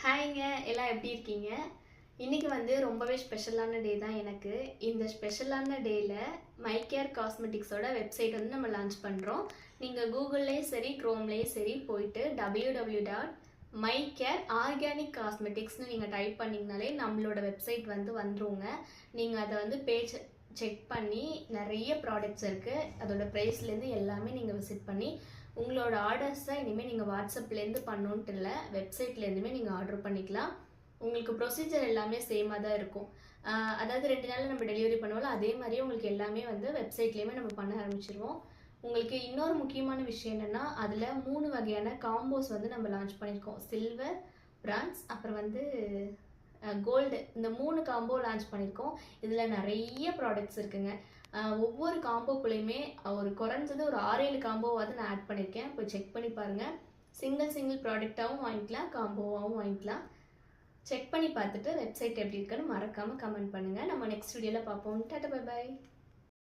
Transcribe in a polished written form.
ஹாய்ங்க, எல்லாம் எப்படி இருக்கீங்க? இன்னைக்கு வந்து ரொம்பவே ஸ்பெஷலான டே தான் எனக்கு. இந்த ஸ்பெஷலான டேல மை கேர் காஸ்மெட்டிக்ஸோட வெப்சைட் வந்து நம்ம லான்ச் பண்ணுறோம். நீங்கள் கூகுள்லேயும் சரி க்ரோம்லேயும் சரி போயிட்டு www.mycare ஆர்கானிக் காஸ்மெட்டிக்ஸ்னு நீங்கள் டைப் பண்ணிங்கனாலே நம்மளோட வெப்சைட் வந்து வந்துருங்க. நீங்கள் அதை வந்து பேஜ் செக் பண்ணி நிறைய ப்ராடக்ட்ஸ் இருக்குது. அதோட ப்ரைஸ்லேருந்து எல்லாமே நீங்கள் விசிட் பண்ணி உங்களோட ஆர்டர்ஸை இனிமேல் நீங்கள் வாட்ஸ்அப்லேருந்து பண்ணணுன்ட்டு இல்லை, வெப்சைட்லேருந்துமே நீங்கள் ஆர்டர் பண்ணிக்கலாம். உங்களுக்கு ப்ரொசீஜர் எல்லாமே சேமாக தான் இருக்கும். அதாவது 2 நாளில் நம்ம டெலிவரி பண்ணுவோம்ல, அதே மாதிரியே உங்களுக்கு எல்லாமே வந்து வெப்சைட்லேயுமே நம்ம பண்ண ஆரம்பிச்சிருவோம். உங்களுக்கு இன்னொரு முக்கியமான விஷயம் என்னென்னா, அதில் 3 வகையான காம்போஸ் வந்து நம்ம லான்ச் பண்ணியிருக்கோம். சில்வர், பிரான்ஸ், அப்புறம் வந்து கோல்டு. இந்த 3 காம்போ லான்ச் பண்ணியிருக்கோம். இதில் நிறைய ப்ராடக்ட்ஸ் இருக்குங்க. ஒவ்வொரு காம்போக்குள்ளேயுமே ஒரு குறைஞ்சது ஒரு 6-7 காம்போவாவது நான் ஆட் பண்ணியிருக்கேன். போய் செக் பண்ணி பாருங்கள். சிங்கிள் ப்ராடக்டாகவும் வாங்கிக்கலாம், காம்போவாகவும் வாங்கிக்கலாம். செக் பண்ணி பார்த்துட்டு வெப்சைட் எப்படி இருக்குன்னு மறக்காமல் கமெண்ட் பண்ணுங்கள். நம்ம நெக்ஸ்ட் வீடியோவில் பார்ப்போம். Tata, bye bye.